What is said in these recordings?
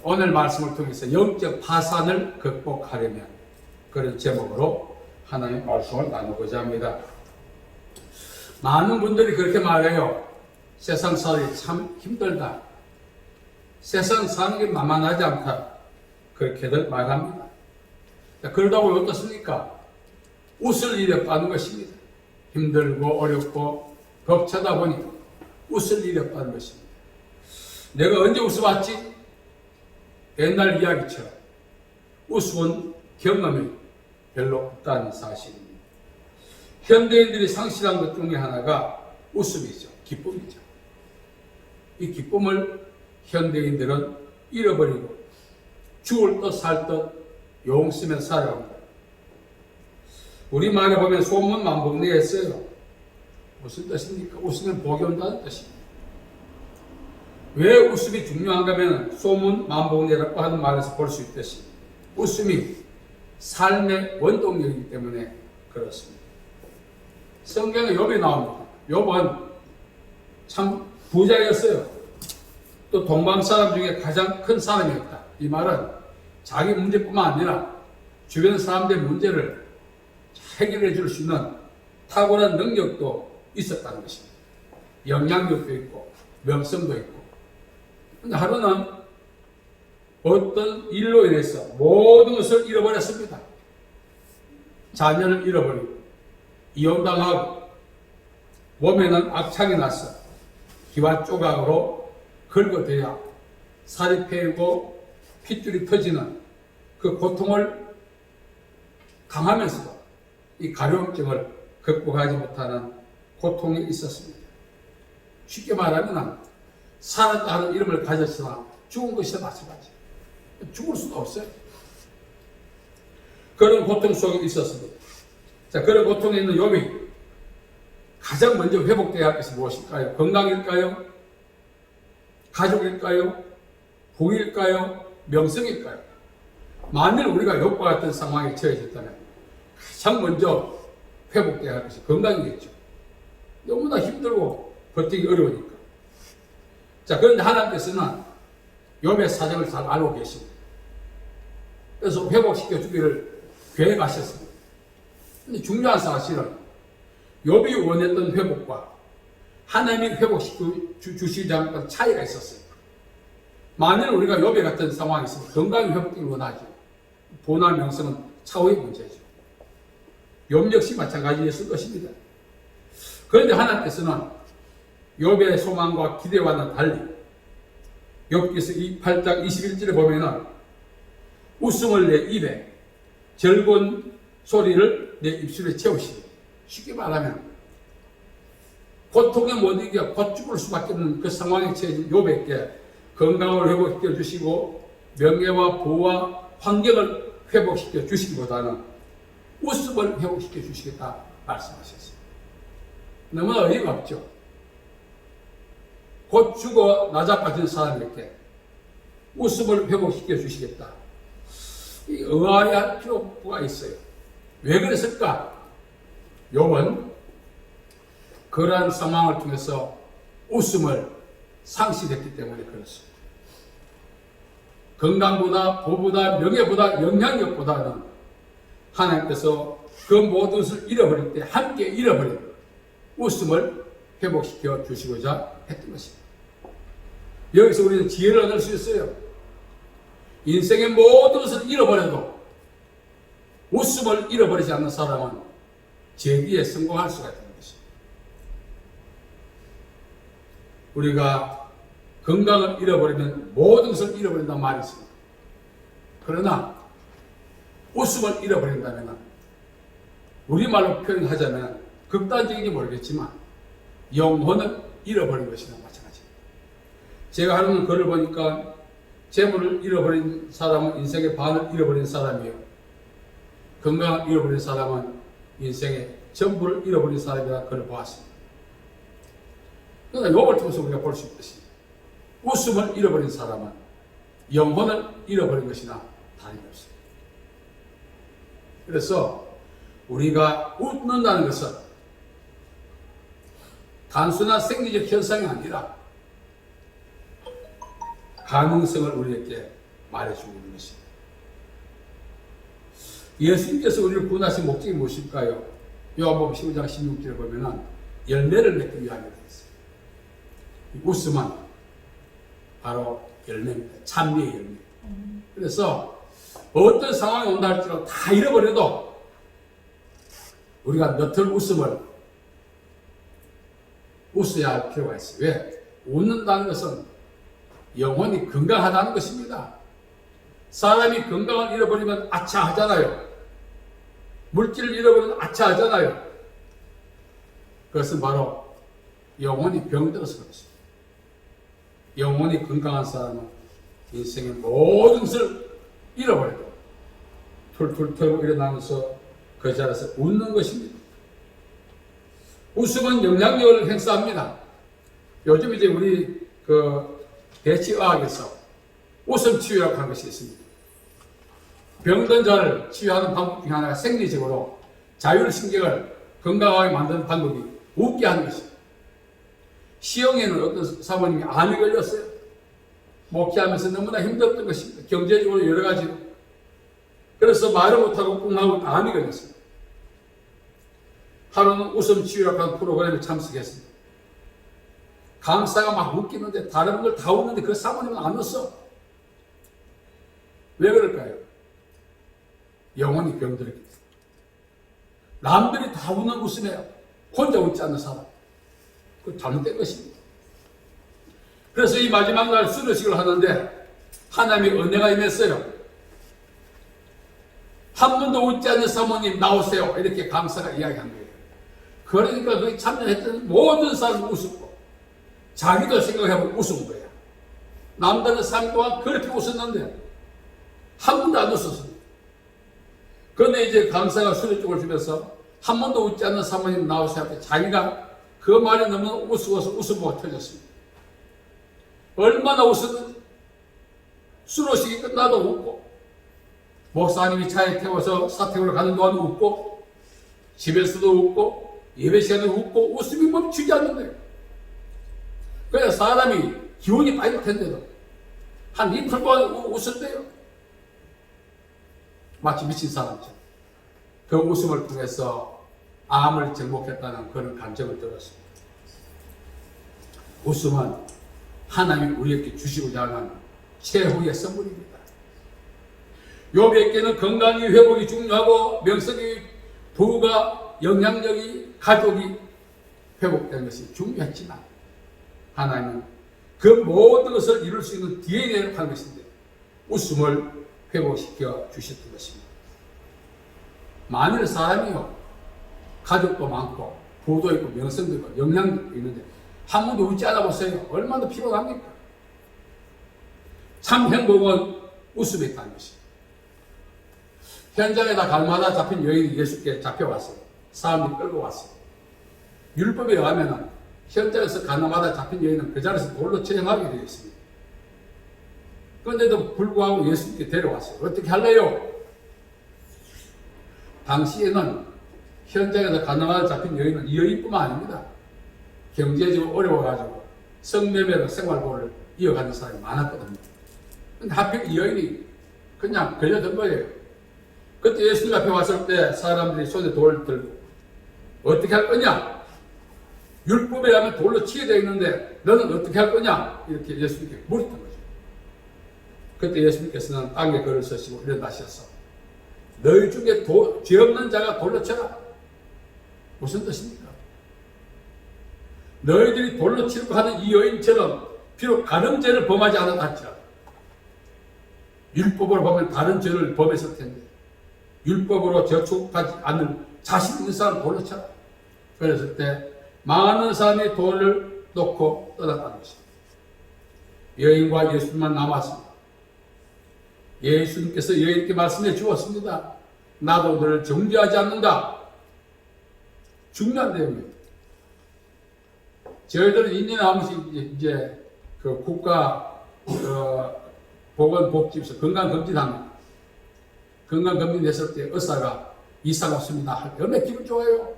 오늘 말씀을 통해서 영적 파산을 극복하려면 그런 제목으로 하나님의 말씀을 나누고자 합니다. 많은 분들이 그렇게 말해요. 세상 살기 참 힘들다. 세상 사는 게 만만하지 않다. 그렇게들 말합니다. 그러다고 어떻습니까? 웃을 일이 없다는 것입니다. 힘들고 어렵고 벅차다 보니 웃을 일이 없다는 것입니다. 내가 언제 웃어봤지? 옛날 이야기처럼 웃어본 경험이 별로 없다는 사실입니다. 현대인들이 상실한 것 중에 하나가 웃음이죠. 기쁨이죠. 이 기쁨을 현대인들은 잃어버리고 죽을 듯 살 듯 용쓰며 살아갑니다. 우리말에 보면 소문만복리에 써요. 무슨 뜻입니까? 웃으면 복이 온다는 뜻입니다. 왜 웃음이 중요한가 하면 소문만복리라고 하는 말에서 볼 수 있듯이 웃음이 삶의 원동력이기 때문에 그렇습니다. 성경에 욥이 나옵니다. 욥은 참 부자였어요. 또 동방 사람 중에 가장 큰 사람이었다. 이 말은 자기 문제뿐만 아니라 주변 사람들의 문제를 해결해 줄 수 있는 탁월한 능력도 있었다는 것입니다. 영향력도 있고 명성도 있고. 근데 하루는 어떤 일로 인해서 모든 것을 잃어버렸습니다. 자녀를 잃어버리고 이혼당하고 몸에는 악창이 나서 기와 조각으로 긁어대야 살이 패이고 핏줄이 터지는 그 고통을 당하면서도 이 가려움증을 극복하지 못하는 고통이 있었습니다. 쉽게 말하면 살았다는 이름을 가졌으나 죽은 것이나 마찬가지예요. 죽을 수도 없어요. 그런 고통 속에 있었습니다. 자, 그런 고통에 있는 욥이 가장 먼저 회복되어야 할 것이 무엇일까요? 건강일까요? 가족일까요? 부일까요? 명성일까요? 만일 우리가 욥과 같은 상황에 처해졌다면 가장 먼저 회복되어야 할 것이 건강이겠죠. 너무나 힘들고 버티기 어려우니까. 자, 그런데 하나님께서는 욥의 사정을 잘 알고 계십니다. 그래서 회복시켜 주기를 계획하셨습니다. 근데 중요한 사실은 욥이 원했던 회복과 하나님이 회복시켜 주시지 않는 차이가 있었어요. 만일 우리가 욥의 같은 상황이 있으면 건강이 회복되길 원하죠. 보나 명성은 차후의 문제죠. 욥 역시 마찬가지였을 것입니다. 그런데 하나님께서는 욥의 소망과 기대와는 달리 욥기서 8장 21절에 보면은 웃음을 내 입에 즐거운 소리를 내 입술에 채우시니 쉽게 말하면 고통에 못 이겨 곧 죽을 수밖에 없는 그 상황에 처해진 욥에게 건강을 회복시켜 주시고 명예와 부와 환경을 회복시켜 주시기보다는 웃음을 회복시켜 주시겠다 말씀하셨어요. 너무나 어이가 없죠. 곧 죽어 나자빠진 사람에게 웃음을 회복시켜 주시겠다. 의아해야 할 필요가 있어요. 왜 그랬을까? 욥은 그러한 상황을 통해서 웃음을 상실했기 때문에 그렇습니다. 건강보다 부보다 명예보다 영향력보다는 하나님께서 그 모든 것을 잃어버릴 때 함께 잃어버린 웃음을 회복시켜 주시고자 했던 것입니다. 여기서 우리는 지혜를 얻을 수 있어요. 인생의 모든 것을 잃어버려도 웃음을 잃어버리지 않는 사람은 재기에 성공할 수가 있는 것입니다. 우리가 건강을 잃어버리면 모든 것을 잃어버린다는 말이 있습니다. 그러나 웃음을 잃어버린다면 우리말로 표현하자면 극단적인지 모르겠지만 영혼을 잃어버린 것이나 마찬가지입니다. 제가 하는 글을 보니까 재물을 잃어버린 사람은 인생의 반을 잃어버린 사람이에요. 건강을 잃어버린 사람은 인생의 전부를 잃어버린 사람이라 글을 보았습니다. 그러나 욥을 통해서 우리가 볼 수 있듯이 웃음을 잃어버린 사람은 영혼을 잃어버린 것이나 다름없습니다. 그래서 우리가 웃는다는 것은 단순한 생리적 현상이 아니라 가능성을 우리에게 말해주고 있는 것입니다. 예수님께서 우리를 구원하신 목적이 무엇일까요? 요한복음 15장 16절에 보면은 열매를 맺기 위함이라고 했어요. 웃음은 바로 열매입니다. 찬미의 열매. 그래서 어떤 상황이 온다 할지라도 다 잃어버려도 우리가 너털 웃음을 웃어야 할 필요가 있어요. 왜? 웃는다는 것은 영혼이 건강하다는 것입니다. 사람이 건강을 잃어버리면 아차하잖아요. 물질을 잃어버리면 아차하잖아요. 그것은 바로 영혼이 병들어서 그렇습니다. 영혼이 건강한 사람은 인생의 모든 것을 잃어버려도 툴툴 털고 일어나면서 그 자리에서 웃는 것입니다. 웃음은 영향력을 행사합니다. 요즘 이제 우리 대치의학에서 웃음 치유라고 하는 것이 있습니다. 병든 자를 치유하는 방법 중에 하나가 생리적으로 자율신경을 건강하게 만드는 방법이 웃게 하는 것입니다. 시흥에는 어떤 사모님이 암이 걸렸어요. 목회하면서 너무나 힘들었던 것입니다. 경제적으로 여러 가지로. 그래서 말을 못하고 꿍하고 암이 걸렸습니다. 하루는 웃음 치유라고 하는 프로그램에 참석했습니다. 강사가 막 웃기는데 다른 걸 다 웃는데 그 사모님은 안 웃어. 왜 그럴까요? 영혼이 병들었기 때문에. 남들이 다 웃는 웃음에 혼자 웃지 않는 사람. 그 잘못된 것입니다. 그래서 이 마지막 날 수료식을 하는데 하나님의 은혜가 임했어요. 한 번도 웃지 않는 사모님 나오세요. 이렇게 강사가 이야기한 거예요. 그러니까 거기 참여했던 모든 사람이 웃었고 자기도 생각해보고 웃은 거야. 남들은 3일 동안 그렇게 웃었는데 한 번도 안 웃었습니다. 그런데 이제 강사가 수료쪽을 주면서 한 번도 웃지 않는 사모님 나오세요. 자기가 그 말에 너무 웃어서 웃음보가 터졌습니다. 얼마나 웃었는지 수료식이 끝나도 웃고 목사님이 차에 태워서 사택으로 가는 동안 웃고 집에서도 웃고 예배 시간에 웃고 웃음이 멈추지 않는 거예요. 그래서 사람이 기운이 빠질 텐데도 한 이틀 동안 웃었대요. 마치 미친 사람처럼. 그 웃음을 통해서 암을 정복했다는 그런 감정을 들었습니다. 웃음은 하나님이 우리에게 주시고자 하는 최후의 선물입니다. 욥에게는 건강이 회복이 중요하고 명성이 부가 영향력이 가족이 회복되는 것이 중요했지만 하나님은 그 모든 것을 이룰 수 있는 DNA를 한 것인데 웃음을 회복시켜 주셨던 것입니다. 만일 사람이요 가족도 많고 부도 있고 명성도 있고 영향력도 있는데 한 번도 웃지 않아 보세요. 얼마나 피곤합니까? 참 행복은 웃음에 있다는 것입니다. 현장에다 갈마다 잡힌 여인이 예수께 잡혀왔어요. 사람들이 끌고 왔어요. 율법에 의하면 현장에서 갈마다 잡힌 여인은 그 자리에서 돌로 처형하게 되어 있습니다. 그런데도 불구하고 예수님께 데려왔어요. 어떻게 할래요? 당시에는 현장에서 가난하게 잡힌 여인은 이 여인뿐만 아닙니다. 경제적으로 어려워가지고 성매매로 생활고를 이어가는 사람이 많았거든요. 근데 하필 이 여인이 그냥 걸려든 거예요. 그때 예수님 앞에 왔을 때 사람들이 손에 돌을 들고 어떻게 할 거냐? 율법에 의하면 돌로 치게 되어 있는데 너는 어떻게 할 거냐? 이렇게 예수님께 물었던 거죠. 그때 예수님께서는 땅에 걸을 서시고 일어나셔서 너희 중에 죄 없는 자가 돌로 쳐라. 무슨 뜻입니까? 너희들이 돌로 치려고 하는 이 여인처럼 비록 가늠죄를 범하지 않았다 할지라도 율법으로 보면 다른 죄를 범했을 텐데 율법으로 저촉하지 않는 자신 있는 사람을 돌로 쳐라. 그랬을 때 많은 사람이 돌을 놓고 떠났다는 것입니다. 여인과 예수님만 남았습니다. 예수님께서 여인께 말씀해 주었습니다. 나도 너를 정죄하지 않는다. 중요한 내용입니다. 저희들은 2년에 한 번씩 이제 그 국가 보건복지부에서 건강검진합니다. 건강검진 했을 때 의사가 이상 없습니다. 얼마나 기분 좋아요.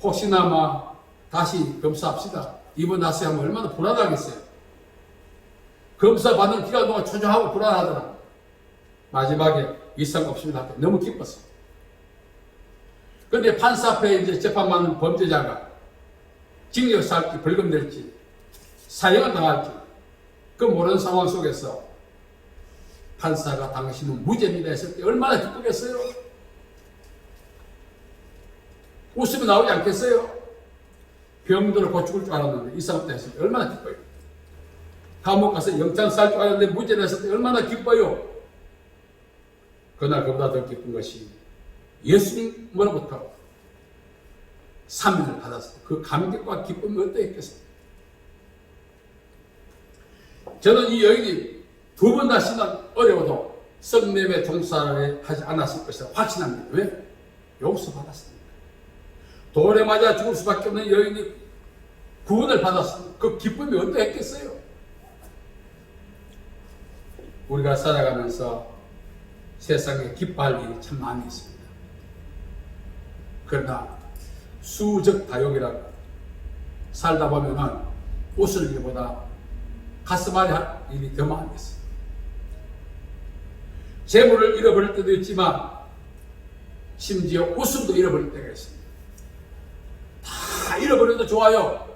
혹시나 다시 검사합시다. 입원하세요 하면 얼마나 불안하겠어요. 검사 받는 기간 동안 초조하고 불안하더라. 마지막에 이상 없습니다. 너무 기뻤어. 그런데 판사 앞에 이제 재판받는 범죄자가 징역 살지 벌금 낼지 사형을 당할지 그 모르는 상황 속에서 판사가 당신은 무죄입니다 했을 때 얼마나 기쁘겠어요? 웃음이 나오지 않겠어요? 병들어 고죽을 줄 알았는데 이상 없다 했을 때 얼마나 기뻐요? 감옥 가서 영장 쌀 줄 알았는데 무죄를 했을 때 얼마나 기뻐요? 그러나 그보다 더 기쁜 것이 예수님으로부터 사명을 받았을 때 그 감격과 기쁨이 어떠했겠습니까? 저는 이 여인이 두 번 다시는 어려워도 성매매 종사를 하지 않았을 것이라 확신합니다. 왜? 용서받았습니다. 돌에 맞아 죽을 수밖에 없는 여인이 구원을 받았습니다. 그 기쁨이 어떠했겠어요? 우리가 살아가면서 세상에 기뻐할 일이 참 많이 있습니다. 그러나 수적 다용이라고 살다 보면은 웃을 일보다 가슴 앓이 할 일이 더 많이 있습니다. 재물을 잃어버릴 때도 있지만 심지어 웃음도 잃어버릴 때가 있습니다. 다 잃어버려도 좋아요.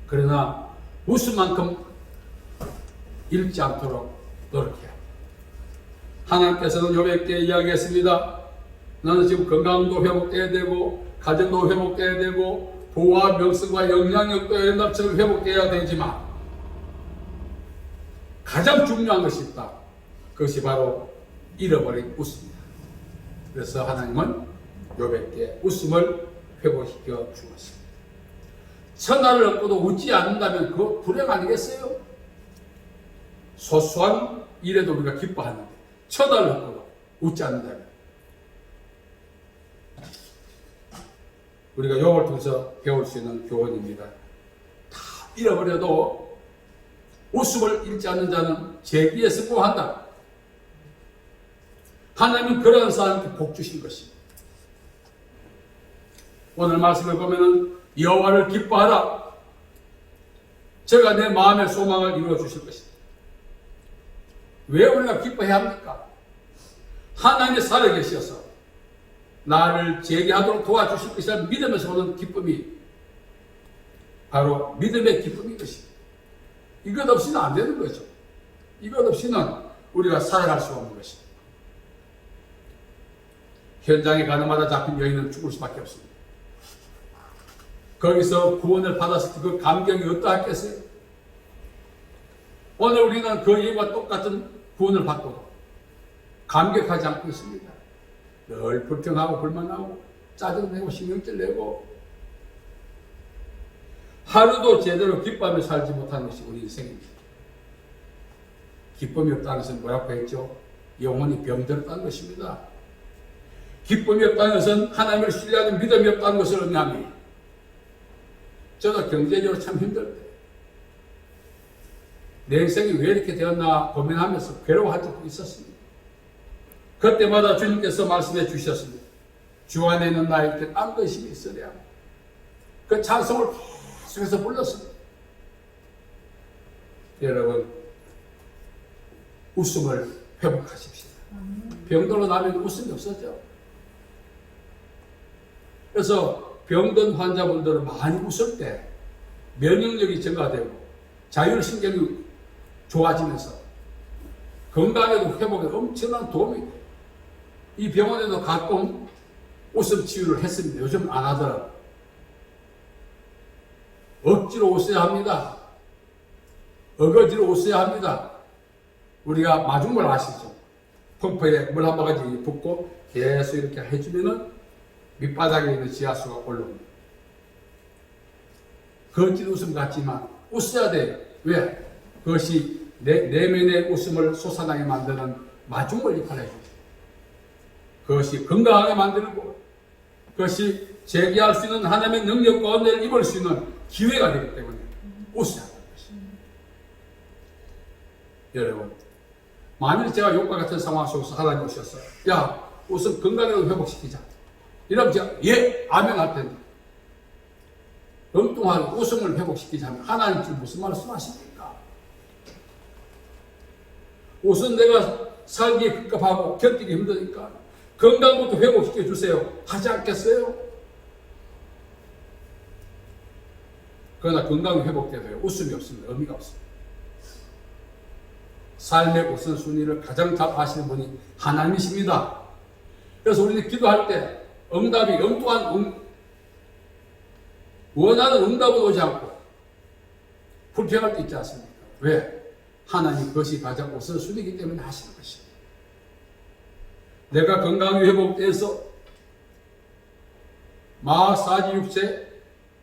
그러나 웃음만큼 잃지 않도록 노력해야 합니다. 하나님께서는 욥에게 이야기했습니다. 나는 지금 건강도 회복돼야 되고 가정도 회복돼야 되고 부와 명성과 영향력도 옛날처럼 회복돼야 되지만 가장 중요한 것이 있다. 그것이 바로 잃어버린 웃음이다. 그래서 하나님은 욥에게 웃음을 회복시켜 주었습니다. 천하를 얻고도 웃지 않는다면 그거 불행 아니겠어요? 소소한 일에도 우리가 기뻐하는데 천하를 얻고도 웃지 않는다면 우리가 욥을 통해서 배울 수 있는 교훈입니다. 다 잃어버려도 웃음을 잃지 않는 자는 재기에 성공한다. 하나님은 그런 사람한테 복 주신 것입니다. 오늘 말씀을 보면은 여호와를 기뻐하라. 제가 내 마음의 소망을 이루어 주실 것입니다. 왜 우리가 기뻐해야 합니까? 하나님이 살아계셔서 나를 재기하도록 도와주실 것이라는 믿음에서 오는 기쁨이 바로 믿음의 기쁨인 것입니다. 이것 없이는 안 되는 거죠. 이것 없이는 우리가 살아갈 수 없는 것입니다. 현장에 가는 마다 잡힌 여인은 죽을 수밖에 없습니다. 거기서 구원을 받았을 때 그 감격이 어떠했겠어요? 오늘 우리는 그 여인과 똑같은 구원을 받고도 감격하지 않고 있습니다. 늘 불평하고 불만하고 짜증내고 신경질 내고 하루도 제대로 기뻐하며 살지 못하는 것이 우리 인생입니다. 기쁨이 없다는 것은 뭐라고 했죠? 영혼이 병들었다는 것입니다. 기쁨이 없다는 것은 하나님을 신뢰하는 믿음이 없다는 것을 의미합니다. 저도 경제적으로 참 힘들 때 내 인생이 왜 이렇게 되었나 고민하면서 괴로워할 적도 있었습니다. 그때마다 주님께서 말씀해 주셨습니다. 주 안에 있는 나에게 딴 것이 있으랴. 그 찬송을 계속해서 불렀습니다. 여러분, 웃음을 회복하십시오. 병들어 나면 웃음이 없어져. 그래서 병든 환자분들은 많이 웃을 때 면역력이 증가되고 자율신경이 좋아지면서 건강에도 회복에 엄청난 도움이 돼요. 이 병원에도 가끔 웃음 치유를 했습니다. 요즘 안 하더라고요. 억지로 웃어야 합니다. 어거지로 웃어야 합니다. 우리가 마중물 아시죠? 펌프에 물 한 바가지 붓고 계속 이렇게 해주면은 밑바닥에 있는 지하수가 올라옵니다. 거친 웃음 같지만 웃어야 돼요. 왜? 그것이 내면의 웃음을 솟아나게 만드는 마중물 역할을 해줍니다. 그것이 건강하게 만들고 그것이 재기할 수 있는 하나님의 능력과 은혜를 입을 수 있는 기회가 되기 때문에 웃어야 하는 것입니다. 여러분, 만일 제가 욕과 같은 상황 속에서 하나님 오셔서 야, 웃음 건강을 회복시키자 이러면 제가 예, 아멘 할 텐데 엉뚱하게 웃음을 회복시키자면 하나님 지금 무슨 말씀하십니까? 우선 내가 살기에 급급하고 견디기 힘드니까 건강부터 회복시켜 주세요 하지 않겠어요? 그러나 건강이 회복돼도요 웃음이 없습니다. 의미가 없습니다. 삶의 우선순위를 가장 잘 아시는 분이 하나님이십니다. 그래서 우리는 기도할 때 응답이 엉뚱한 원하는 응답은 오지 않고 불평할 때 있지 않습니까? 왜? 하나님 그것이 가장 우선순위이기 때문에 하시는 것입니다. 내가 건강이 회복돼서 46세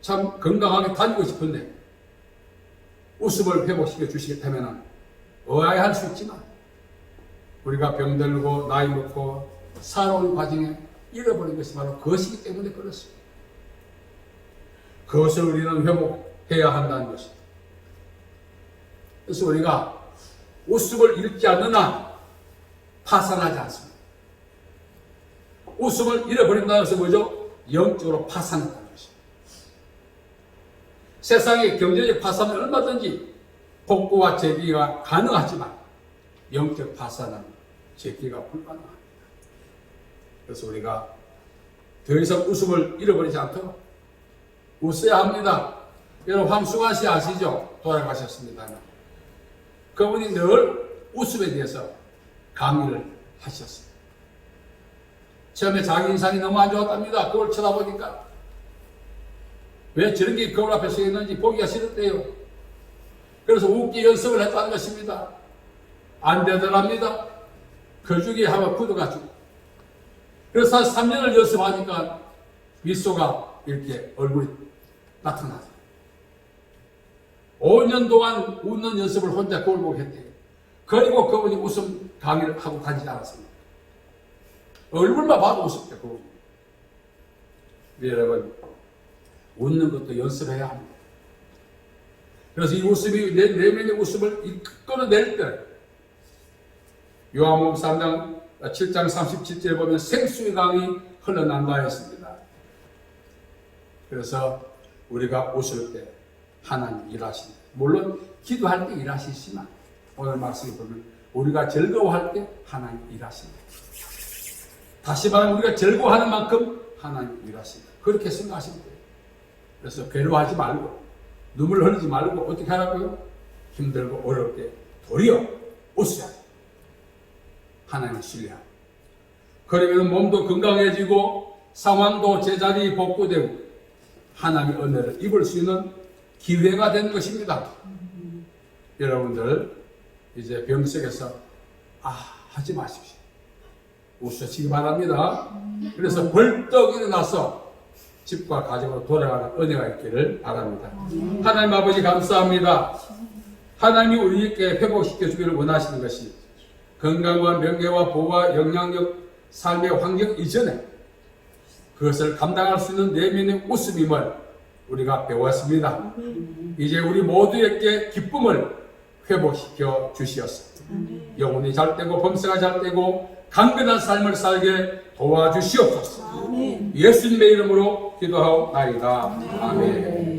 참 건강하게 다니고 싶은데 웃음을 회복시켜 주시겠다면 의아해할 수 있지만 우리가 병들고 나이 먹고 살아온 과정에 잃어버린 것이 바로 그것이기 때문에 그렇습니다. 그것을 우리는 회복해야 한다는 것입니다. 그래서 우리가 웃음을 잃지 않는 한 파산하지 않습니다. 웃음을 잃어버린다는 것은 뭐죠? 영적으로 파산한다는 것입니다. 세상의 경제적 파산은 얼마든지 복구와 재기가 가능하지만 영적 파산은 재기가 불가능합니다. 그래서 우리가 더 이상 웃음을 잃어버리지 않도록 웃어야 합니다. 여러분 황승환 씨 아시죠? 돌아가셨습니다. 그분이 늘 웃음에 대해서 강의를 하셨습니다. 처음에 자기 인상이 너무 안 좋았답니다. 그걸 쳐다보니까 왜 저런 게 거울 앞에 서 있는지 보기가 싫었대요. 그래서 웃기 연습을 했다는 것입니다. 안 되더랍니다. 그 중에 한번 굳어가지고. 그래서 한 3년을 연습하니까 미소가 이렇게 얼굴이 나타나죠. 5년 동안 웃는 연습을 혼자 거울 보고 했대요. 그리고 그분이 웃음 강의를 하고 다니지 않았습니다. 얼굴만 봐도 웃었대요. 그분이. 여러분 웃는 것도 연습해야 합니다. 그래서 이 웃음이 내 내면의 웃음을 끌어낼 때 요한복음 3장 7장 37절에 보면 생수의 강이 흘러난다 했습니다. 그래서 우리가 웃을 때 하나님 일하십니다. 물론 기도할 때 일하시지만 오늘 말씀을 보면 우리가 즐거워할 때 하나님 일하십니다. 다시 말하면 우리가 즐거워하는 만큼 하나님 일하십니다. 그렇게 생각하시면 돼요. 그래서 괴로워하지 말고 눈물 흘리지 말고 어떻게 하라고요? 힘들고 어려울 때 도리어 웃어야 돼요. 하나님을 신뢰하고 그러면 몸도 건강해지고 상황도 제자리 복구되고 하나님의 은혜를 입을 수 있는 기회가 되는 것입니다. 여러분들 이제 병석에서 하지 마십시오. 웃으시기 바랍니다. 그래서 벌떡 일어나서 집과 가정으로 돌아가는 은혜가 있기를 바랍니다. 하나님 아버지 감사합니다. 하나님이 우리에게 회복시켜 주기를 원하시는 것이 건강과 명예와 보호와 영향력 삶의 환경 이전에 그것을 감당할 수 있는 내면의 웃음임을 우리가 배웠습니다. 이제 우리 모두에게 기쁨을 회복시켜 주시옵소서. 영혼이 잘되고 범사가 잘되고 강건한 삶을 살게 도와주시옵소서. 예수님의 이름으로 기도하옵나이다. 아멘.